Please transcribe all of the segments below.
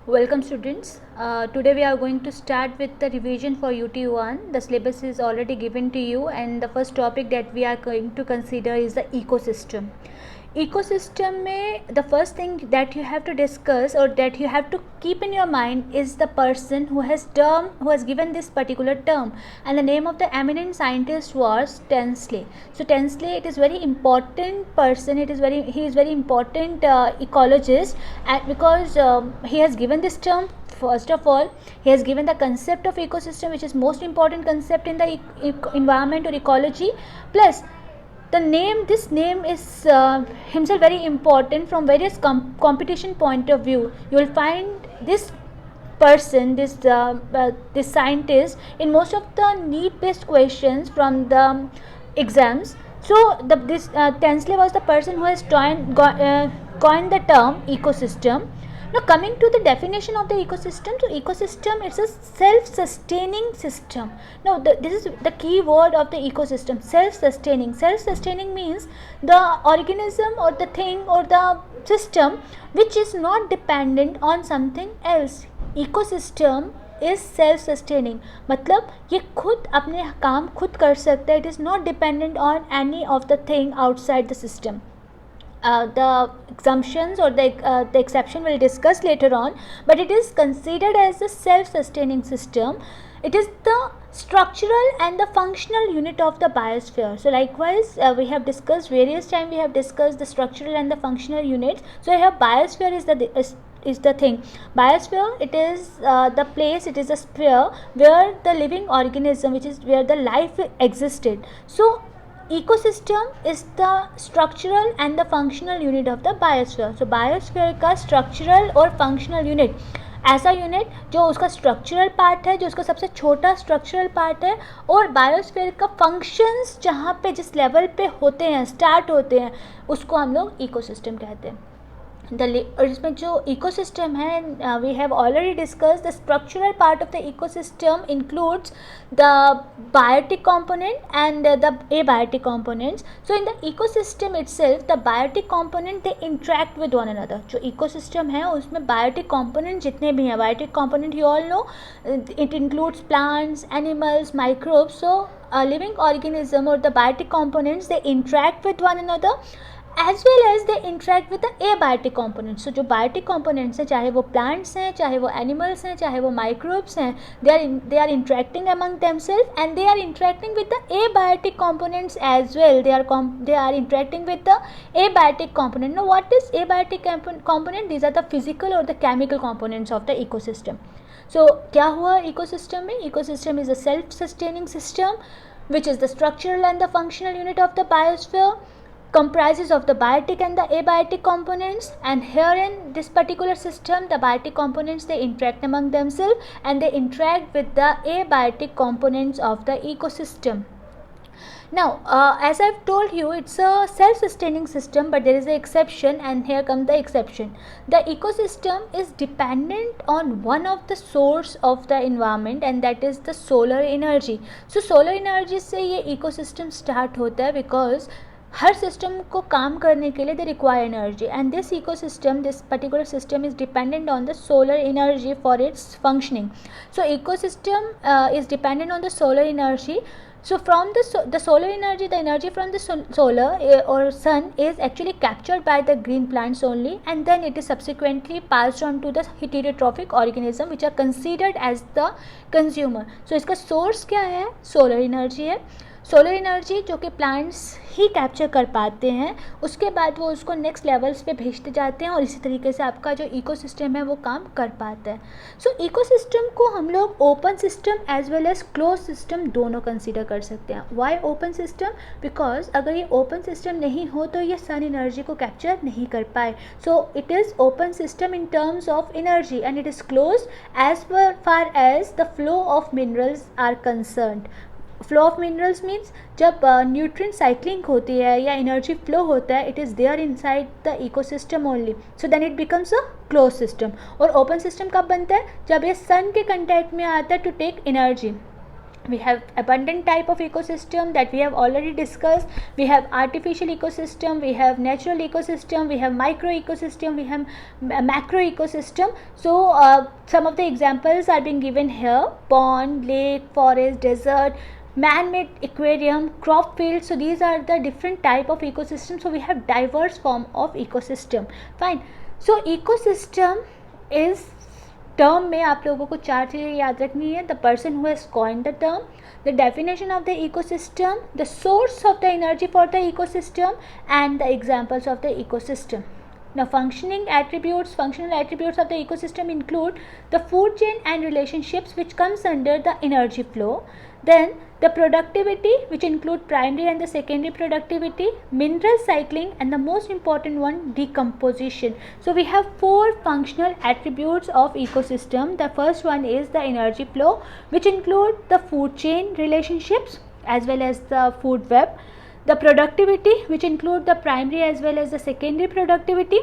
Welcome students. Today we are going to start with the revision for UT1. The syllabus is already given to you, and the first topic that we are going to consider is the ecosystem. Ecosystem में the first thing that you have to discuss or that you have to keep in your mind is the person who has given this particular term, and the name of the eminent scientist was Tensley. So Tensley, it is very important person. He is very important ecologist, because he has given this term. First of all, he has given the concept of ecosystem, which is most important concept in the environment or ecology. Plus this name is himself very important from various competition point of view. You will find this person, this scientist, in most of the need based questions from the exams. So this Tensley was the person who has coined the term ecosystem. Now coming to the definition of the ecosystem, so ecosystem is a self-sustaining system. Now this is the key word of the ecosystem, self-sustaining. Self-sustaining means the organism or the thing or the system which is not dependent on something else. Ecosystem is self sustaining, मतलब ये खुद अपने काम खुद कर सकता है. It is not dependent on any of the thing outside the system. The exemptions or the exception we'll discuss later on, but it is considered as a self-sustaining system. It is the structural and the functional unit of the biosphere. So likewise, we have discussed various times, we have discussed the structural and the functional units. So here biosphere is the thing. Biosphere, it is the place, it is a sphere where the living organism, which is where the life existed. So ecosystem is the structural and the functional unit of the biosphere. So biosphere का structural और functional unit, ऐसा unit जो उसका structural part है, जो उसका सबसे छोटा स्ट्रक्चरल पार्ट है, और बायोस्फीयर का फंक्शंस जहाँ पे जिस लेवल पे होते हैं, स्टार्ट होते हैं, उसको हम लोग इकोसिस्टम कहते हैं. इसमें जो इकोसिस्टम है, we have already discussed the structural part of the ecosystem includes the biotic component and the abiotic components. So in the ecosystem itself, the biotic component they interact with one another. जो ecosystem है उसमें biotic component जितने भी हैं, biotic component you all know, it includes plants, animals, microbes. So a living organism or the biotic components they interact with one another, as well as they interact with the abiotic components. So जो biotic components हैं, चाहे वो plants हैं, चाहे वो animals हैं, चाहे वो microbes हैं, they are interacting among themselves, and they are interacting with the abiotic components as well. They are interacting with the abiotic component. Now what is abiotic component? These are the physical or the chemical components of the ecosystem. So क्या हुआ ecosystem में? Ecosystem is a self-sustaining system which is the structural and the functional unit of the biosphere, comprises of the biotic and the abiotic components, and here in this particular system the biotic components they interact among themselves and they interact with the abiotic components of the ecosystem. Now as I've told you, it's a self-sustaining system, but there is an exception, and here comes the exception. The ecosystem is dependent on one of the source of the environment, and that is the solar energy. So solar energy से ये ecosystem start होता है, because her system को काम करने के लिए they require energy, and this ecosystem, this particular system is dependent on the solar energy for its functioning. So ecosystem is dependent on the solar energy. So from the solar energy, the energy from the solar or sun is actually captured by the green plants only, and then it is subsequently passed on to the heterotrophic organism which are considered as the consumer. So इसका source क्या है? Solar energy है. Solar energy जो कि plants ही capture कर पाते हैं, उसके बाद वो उसको नेक्स्ट लेवल्स पे भेजते जाते हैं, और इसी तरीके से आपका जो इकोसिस्टम है वो काम कर पाता है. सो इकोसिस्टम को हम लोग open system as well as close system दोनों कंसीडर कर सकते हैं. Y open system? बिकॉज अगर ये ओपन सिस्टम नहीं हो तो ये सन एनर्जी को कैप्चर नहीं कर पाए. So it is open system in terms of energy, and it is close as far as the flow of minerals are concerned. Flow of minerals means जब nutrient cycling होती है या energy flow होता है, it is there inside the ecosystem only. So then it becomes a close system. और open system कब बनता है? जब ये सन के कंटेक्ट में आता है to take energy. We have abundant type of ecosystem that we have already discussed. We have artificial ecosystem, we have natural ecosystem, we have micro ecosystem, we have macro ecosystem. So some of the examples are being given here: pond, lake, forest, desert, man-made aquarium, crop field. So these are the different type of ecosystem. So we have diverse form of ecosystem. Fine. So ecosystem is term में आप लोगों को 4 चीज़ें याद रखनी है: the person who has coined the term, the definition of the ecosystem, the source of the energy for the ecosystem, and the examples of the ecosystem. Now functional attributes of the ecosystem include the food chain and relationships, which comes under the energy flow. Then the productivity, which include primary and the secondary productivity, mineral cycling, and the most important one, decomposition. So we have 4 functional attributes of ecosystem. The first one is the energy flow, which include the food chain relationships as well as the food web. The productivity, which include the primary as well as the secondary productivity.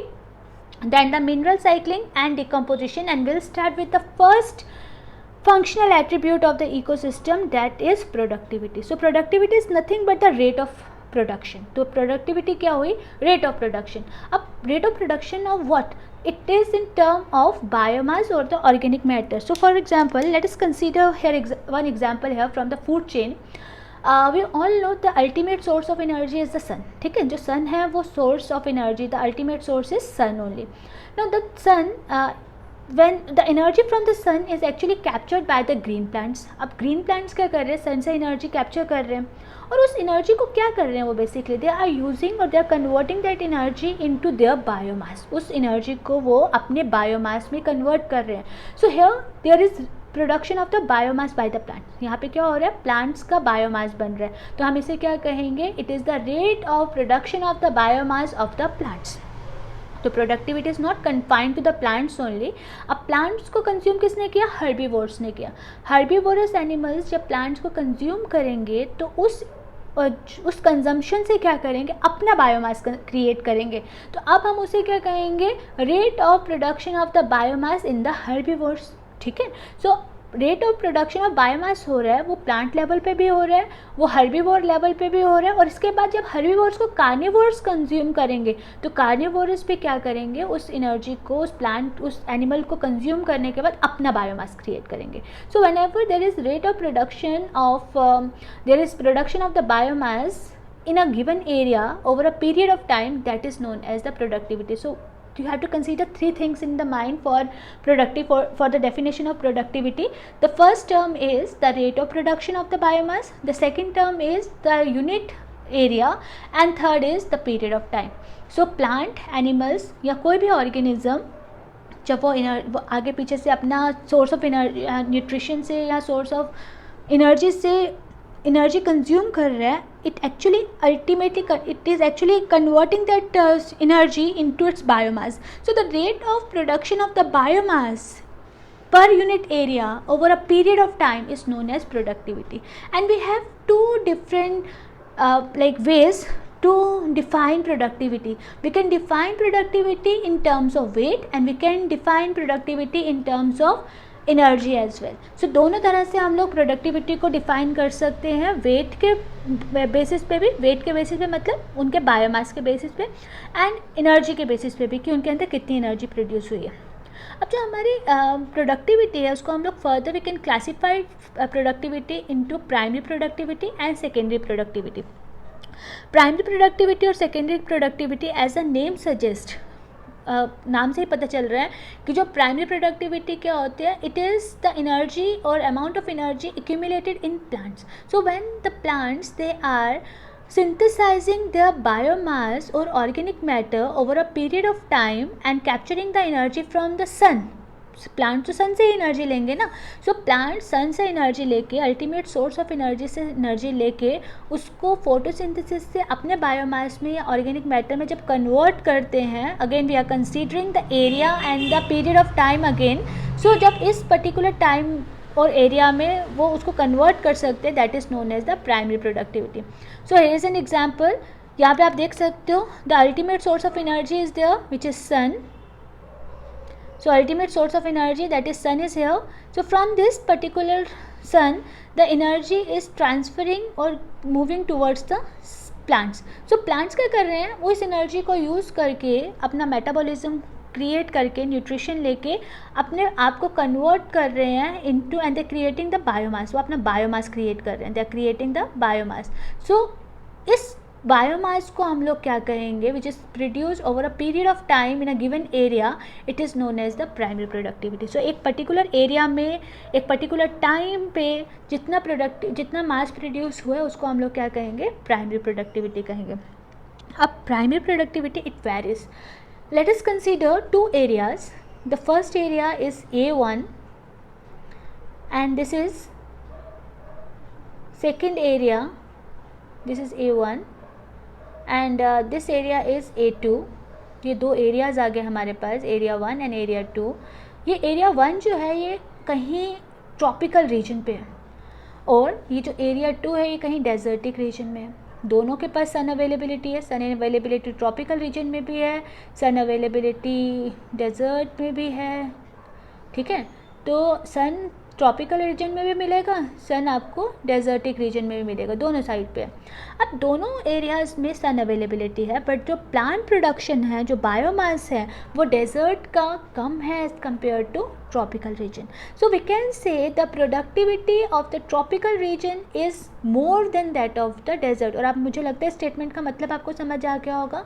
Then the mineral cycling and decomposition. And we'll start with the first functional attribute of the ecosystem, that is productivity. So productivity is nothing but the rate of production. तो productivity क्या हुई? Rate of production. अब rate of production of what? It is in term of biomass or the organic matter. So for example, let us consider here one example here from the food chain. We all know the ultimate source of energy is the sun. ठीक है, जो sun है वो source of energy, the ultimate source is sun only. Now the sun, when the energy from the sun is actually captured by the green plants. अब green plants क्या कर रहे हैं? sun से energy capture कर रहे हैं, और उस energy को क्या कर रहे हैं वो basically they are using or they are converting that energy into their biomass. उस energy को वो अपने biomass में convert कर रहे हैं. So here there is production of the biomass by the plant. यहाँ पे क्या हो रहा है? प्लांट्स का बायोमास बन रहा है. तो हम इसे क्या कहेंगे? It is the rate of production of the biomass of the plants. तो productivity is not confined to the plants only. अब प्लांट्स को कंज्यूम किसने किया? हर्बीवोर्स ने किया. हर्बीवोरस एनिमल्स जब प्लांट्स को कंज्यूम करेंगे तो उस कंजम्पशन से क्या करेंगे? अपना बायोमास क्रिएट करेंगे. तो अब हम उसे क्या कहेंगे? Rate of production of the biomass in the herbivores. ठीक है. So rate of production of biomass हो रहा है, वो प्लांट लेवल पे भी हो रहा है, वो हर्बीवोर लेवल पे भी हो रहा है. और इसके बाद जब हर्बीवोर्स को कार्निवोर्स कंज्यूम करेंगे तो कार्निवोर्स भी क्या करेंगे? उस एनर्जी को उस प्लांट उस एनिमल को कंज्यूम करने के बाद अपना बायोमास क्रिएट करेंगे. So whenever there is rate of production of the biomass in a given area over a period of time, that is known as the productivity. So you have to consider 3 things in the mind for the definition of productivity. The first term is the rate of production of the biomass, the second term is the unit area, and third is the period of time. So plant, animals या कोई भी organism जब वो आगे पीछे से अपना source of nutrition से या सोर्स ऑफ एनर्जी से एनर्जी कंज्यूम कर रहा है, it is actually converting that energy into its biomass. So the rate of production of the biomass per unit area over a period of time is known as productivity. And we have 2 different ways to define productivity. We can define productivity in terms of weight and we can define productivity in terms of energy as well. So दोनों तरह से हम लोग productivity को define कर सकते हैं. Wait के बेसिस पे भी, वेट के बेसिस पे मतलब उनके बायोमास के बेसिस पे, एंड एनर्जी के बेसिस पे भी कि उनके अंदर कितनी एनर्जी प्रोड्यूस हुई है. अब जो हमारी प्रोडक्टिविटी है उसको हम लोग further we can classify productivity into primary productivity and secondary productivity. Primary productivity और secondary productivity as a name suggest, नाम से ही पता चल रहा है कि जो प्राइमरी प्रोडक्टिविटी क्या होती है, इट इज़ द एनर्जी और amount of energy accumulated in plants. So when the plants they are synthesizing their biomass or organic matter over a period of time and capturing the energy from the sun. Plant तो सन से ही energy लेंगे ना. सो plant सन से energy लेके, ultimate source of energy से energy लेके उसको photosynthesis से अपने बायोमास में या ऑर्गेनिक मैटर में जब कन्वर्ट करते हैं, again we are considering the area and the period of time again. So जब इस पर्टिकुलर टाइम और एरिया में वो उसको कन्वर्ट कर सकते हैं, that is known as the primary productivity. So here is an example. यहाँ पे आप देख सकते हो the ultimate source of energy is there which is sun. So ultimate source of energy, that is sun, is here. So from this particular sun, the energy is transferring or moving towards the plants. So plants क्या कर रहे हैं, वो इस energy को use करके अपना metabolism create करके, न्यूट्रिशन लेके अपने आप को कन्वर्ट कर रहे हैं into, and they creating the biomass. वो अपना बायोमास क्रिएट कर रहे हैं, they are creating the biomass. So इस बायोमास को हम लोग क्या कहेंगे, which is produce over a period of time in a given area, it is known as the primary productivity. So एक पर्टिकुलर एरिया में एक पर्टिकुलर टाइम पे जितना मास प्रोड्यूस हुआ है उसको हम लोग क्या कहेंगे, प्राइमरी प्रोडक्टिविटी कहेंगे. अब primary productivity it varies. Let us consider two areas. The first area is A1 and this is second area. This is A1 and this area is A2. ये दो एरियाज़ आ गए हमारे पास, एरिया 1 एंड एरिया 2. ये area 1 जो है ये कहीं tropical region पे है और ये जो एरिया 2 है ये कहीं डेजर्टिक रीजन में है. दोनों के पास सन अवेलेबिलिटी है. सन अवेलेबिलिटी ट्रॉपिकल रीजन में भी है, सन अवेलेबिलिटी डेजर्ट में भी है. ठीक है, तो सन ट्रॉपिकल रीजन में भी मिलेगा, सन आपको डेजर्टिक रीजन में भी मिलेगा, दोनों साइड पे. अब दोनों एरियाज़ में सन अवेलेबिलिटी है, बट जो प्लांट प्रोडक्शन है, जो बायोमास है, वो डेजर्ट का कम है as compare to tropical region. So we can say the productivity of the tropical region is more than that of the desert. और आप, मुझे लगता है स्टेटमेंट का मतलब आपको समझ आ गया होगा.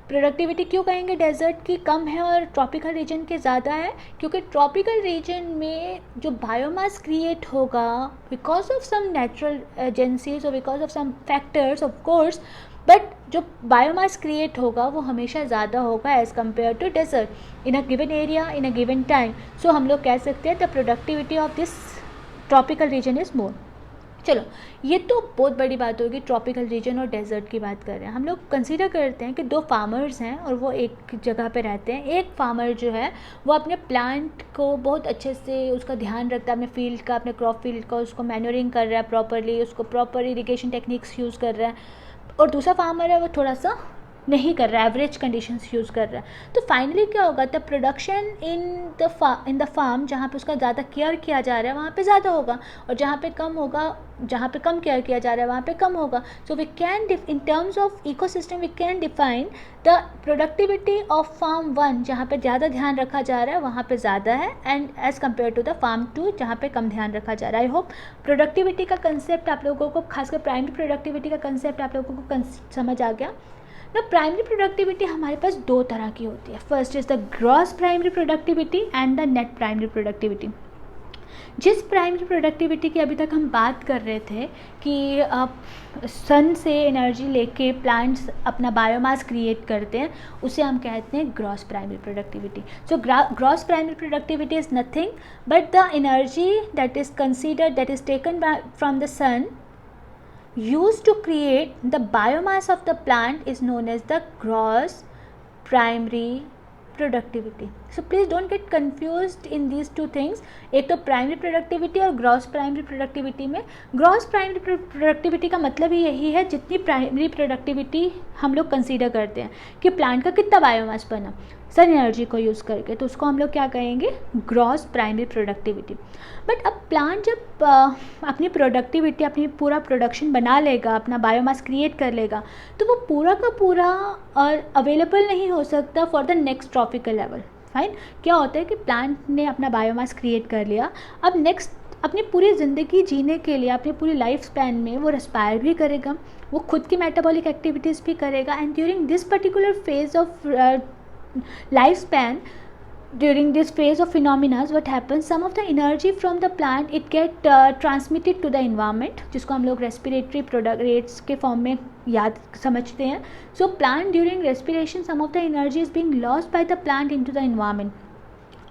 प्रोडक्टिविटी क्यों कहेंगे डेजर्ट की कम है और ट्रॉपिकल रीजन के ज़्यादा है, क्योंकि ट्रॉपिकल रीजन में जो बायोमास क्रिएट होगा because of some natural agencies और because of some factors of course, but जो बायोमास क्रिएट होगा वो हमेशा ज़्यादा होगा as compare to desert in a given area in a given time. So हम लोग कह सकते हैं the productivity of this tropical region is more. चलो, ये तो बहुत बड़ी बात होगी, ट्रॉपिकल रीजन और डेजर्ट की बात कर रहे हैं. हम लोग कंसीडर करते हैं कि दो फार्मर्स हैं और वो एक जगह पे रहते हैं. एक फार्मर जो है वो अपने प्लांट को बहुत अच्छे से उसका ध्यान रखता है, अपने फील्ड का, अपने क्रॉप फील्ड का, उसको मैन्योरिंग कर रहा है प्रॉपरली, उसको प्रॉपर इरिगेशन टेक्निक्स यूज़ कर रहा है. और दूसरा फार्मर है वो थोड़ा सा नहीं कर रहा है, एवरेज कंडीशंस यूज़ कर रहा है. तो फाइनली क्या होगा, the production in the farm जहाँ पे उसका ज़्यादा केयर किया जा रहा है वहाँ पे ज़्यादा होगा, और जहाँ पे कम होगा, जहाँ पे कम केयर किया जा रहा है वहाँ पे कम होगा. So we can in terms of ecosystem we can define the productivity of farm 1 जहाँ पे ज़्यादा ध्यान रखा जा रहा है वहाँ पे ज़्यादा है, and as compare to the farm 2 जहाँ पे कम ध्यान रखा जा रहा है. आई होप प्रोडक्टिविटी का कंसेप्ट आप लोगों को, खासकर प्राइमरी प्रोडक्टिविटी का कंसेप्ट आप लोगों को समझ आ गया. ना प्राइमरी प्रोडक्टिविटी हमारे पास दो तरह की होती है. First is the gross primary productivity and the net primary productivity. जिस प्राइमरी प्रोडक्टिविटी की अभी तक हम बात कर रहे थे कि सन से एनर्जी लेके प्लांट्स अपना बायोमास क्रिएट करते हैं, उसे हम कहते हैं gross primary productivity. So gross primary productivity is nothing but the energy that is considered, that is taken from the sun used to create the biomass of the plant is known as the gross primary productivity. So please don't get confused in these two things. एक तो primary productivity और gross primary productivity में, gross primary productivity का मतलब ही यही है जितनी primary productivity हम लोग consider करते हैं कि plant का कितना biomass बना सन एनर्जी को यूज़ करके, तो उसको हम लोग क्या कहेंगे, ग्रॉस प्राइमरी प्रोडक्टिविटी. बट अब प्लांट जब अपनी प्रोडक्टिविटी, अपनी पूरा प्रोडक्शन बना लेगा, अपना बायोमास क्रिएट कर लेगा, तो वो पूरा का पूरा और अवेलेबल नहीं हो सकता for the next tropical level. Fine, क्या होता है कि प्लांट ने अपना बायोमास क्रिएट कर लिया, अब नेक्स्ट अपनी पूरी ज़िंदगी जीने के लिए, अपनी पूरी लाइफ स्पैन में वो रेस्पायर भी करेगा, वो खुद की मेटाबॉलिक एक्टिविटीज़ भी करेगा, and during this particular phase of lifespan, during this phase of phenomena, what happens, some of the energy from the plant it get transmitted to the environment, जिसको हम लोग respiratory product rates के form में याद समझते हैं. So plant during respiration, some of the energy is being lost by the plant into the environment.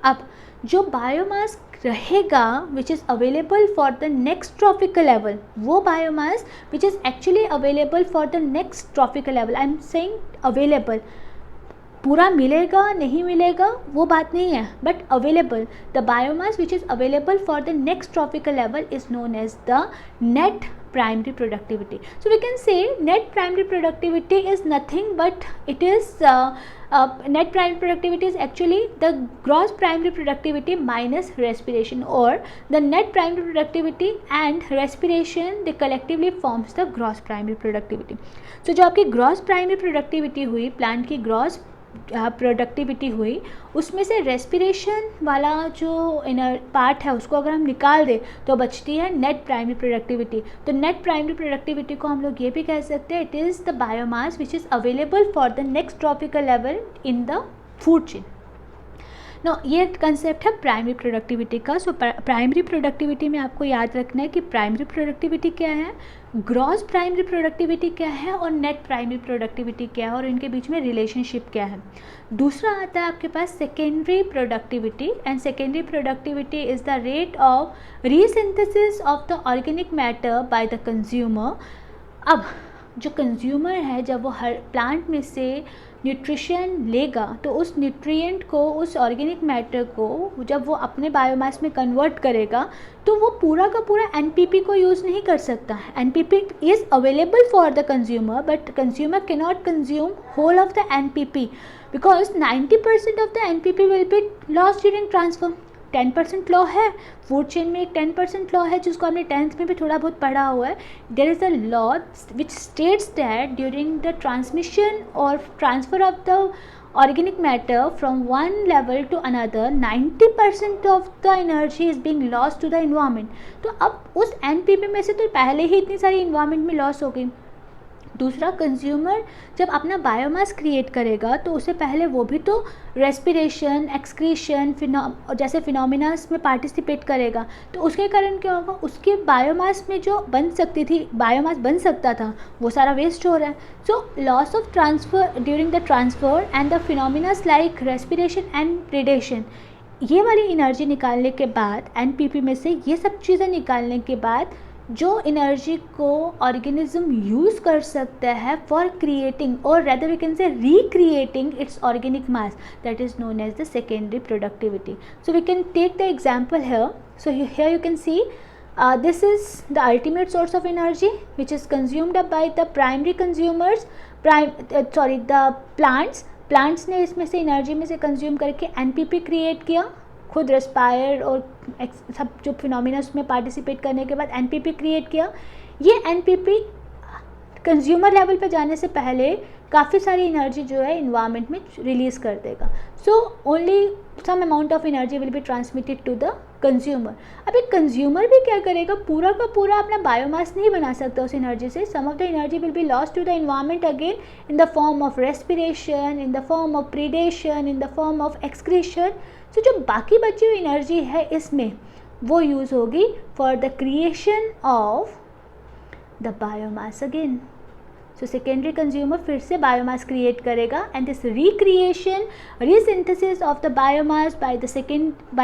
अब जो बायोमास रहेगा which is available for the next trophical level, वो biomass which is actually available for the next trophical level, I am saying available, पूरा मिलेगा नहीं मिलेगा वो बात नहीं है, but available, the biomass which is available for the next tropical level is known as the net primary productivity. So we can say net primary productivity is nothing but it is net primary productivity is actually the gross primary productivity minus respiration, or the net primary productivity and respiration they collectively forms the gross primary productivity. So जो आपकी gross primary productivity हुई, plant की gross productivity हुई, उसमें से respiration वाला जो inner part है उसको अगर हम निकाल दें तो बचती है नेट प्राइमरी प्रोडक्टिविटी. तो नेट प्राइमरी प्रोडक्टिविटी को हम लोग ये भी कह सकते हैं, it is the biomass which is available for the next tropical level in the food chain. No, ये कंसेप्ट है प्राइमरी प्रोडक्टिविटी का. सो प्राइमरी प्रोडक्टिविटी में आपको याद रखना है कि प्राइमरी प्रोडक्टिविटी क्या है, ग्रॉस प्राइमरी प्रोडक्टिविटी क्या है और नेट प्राइमरी प्रोडक्टिविटी क्या है, और इनके बीच में रिलेशनशिप क्या है. दूसरा आता है आपके पास secondary productivity, and secondary productivity is the rate of resynthesis of the organic matter by the consumer. अब जो कंज्यूमर है जब वो हर प्लांट में से न्यूट्रिशन लेगा तो उस न्यूट्रिएंट को, उस ऑर्गेनिक मैटर को जब वो अपने बायोमास में कन्वर्ट करेगा तो वो पूरा का पूरा एनपीपी को यूज़ नहीं कर सकता. NPP is available for the consumer but consumer can not consume whole of the NPP because 90% of the NPP will be lost during transfer. 10% law है फूड चेन में, एक 10% लॉ है जिसको आपने 10th में भी थोड़ा बहुत पढ़ा हुआ है. There is a law which states that during the transmission और transfer of the organic matter from one level to another 90% of the energy is being lost to the environment. तो अब उस एनपीपी में से तो पहले ही इतनी सारी इन्वायरमेंट में लॉस हो गई. दूसरा, कंज्यूमर जब अपना बायोमास क्रिएट करेगा तो उससे पहले वो भी तो रेस्पिरेशन, एक्सक्रीशन, जैसे फिनोमिनास में पार्टिसिपेट करेगा. तो उसके कारण क्या होगा, उसके बायोमास में जो बन सकती थी, बायोमास बन सकता था, वो सारा वेस्ट हो रहा है. So loss of transfer during the transfer and the phenomenas like respiration and predation, ये वाली एनर्जी निकालने के बाद एनपीपी में से ये सब चीज़ें निकालने के बाद जो एनर्जी को ऑर्गेनिज्म यूज़ कर सकता है फॉर क्रिएटिंग और rather we can say recreating its organic mass, that is known as the secondary productivity. So we can take the example here. So here you can see this is the ultimate source of energy which is consumed by the primary consumers, the plants ने इसमें से energy में से consume करके NPP create किया, खुद respire और सब जो फिनोमिना उसमें पार्टिसिपेट करने के बाद एनपीपी क्रिएट किया. ये एनपीपी कंज्यूमर लेवल पे जाने से पहले काफ़ी सारी एनर्जी जो है इन्वायरमेंट में रिलीज़ कर देगा. So only some amount of energy will be transmitted to the consumer. अब एक कंज्यूमर भी क्या करेगा, पूरा का पूरा अपना बायोमास नहीं बना सकता उस एनर्जी से. Some of the energy will be lost to the environment again in the form of respiration, in the form of predation, in the form of excretion. So जो बाकी बची हुई एनर्जी है इसमें वो यूज़ होगी for the creation of the biomass again. So secondary consumer फिर से बायोमास क्रिएट करेगा and this recreation, resynthesis of the biomass by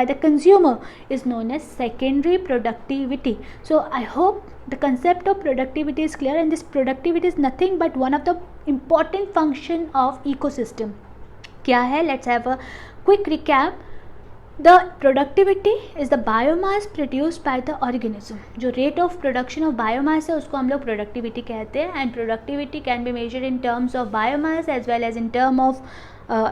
the consumer is known as secondary productivity. So I hope the concept of productivity is clear, and this productivity is nothing but one of the important function of ecosystem. क्या है, let's have a quick recap. The productivity is the biomass produced by the organism. जो rate of production of biomass है उसको हम लोग productivity कहते हैं, and productivity can be measured in terms of biomass as well as in term of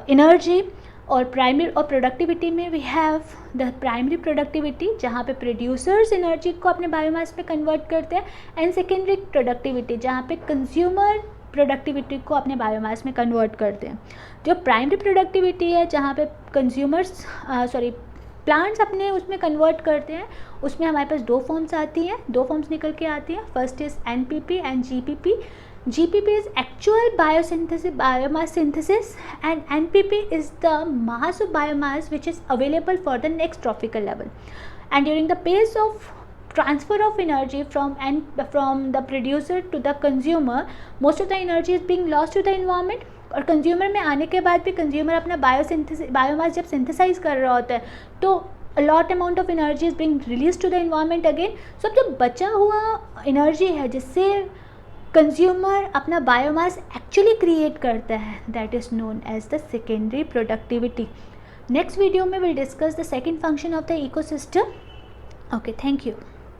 energy. और primary और productivity में we have the primary productivity जहाँ पे प्रोड्यूसर्स एनर्जी को अपने बायोमास में कन्वर्ट करते हैं, एंड सेकेंडरी प्रोडक्टिविटी जहाँ पे कंज्यूमर प्रोडक्टिविटी को अपने बायोमास में कन्वर्ट करते हैं. जो प्राइमरी प्रोडक्टिविटी है जहाँ पे कंज्यूमर्स प्लांट्स अपने उसमें कन्वर्ट करते हैं, उसमें हमारे पास दो फॉर्म्स आती हैं, दो फॉर्म्स निकल के आती हैं. First is NPP and GPP. GPP is actual biomass synthesis, and NPP is the mass of biomass which is available for the next trophical level. And during the phase of transfer of energy from the producer to the consumer, most of the energy is being lost to the environment. और consumer में आने के बाद भी consumer अपना biomass जब synthesise कर रहा होता है तो a lot amount of energy is being released to the environment again. So जो बचा हुआ एनर्जी है जिससे कंज्यूमर अपना बायोमास एक्चुअली क्रिएट करता है, that is known as the secondary productivity. Next video में will discuss the second function of the ecosystem. Okay, thank you.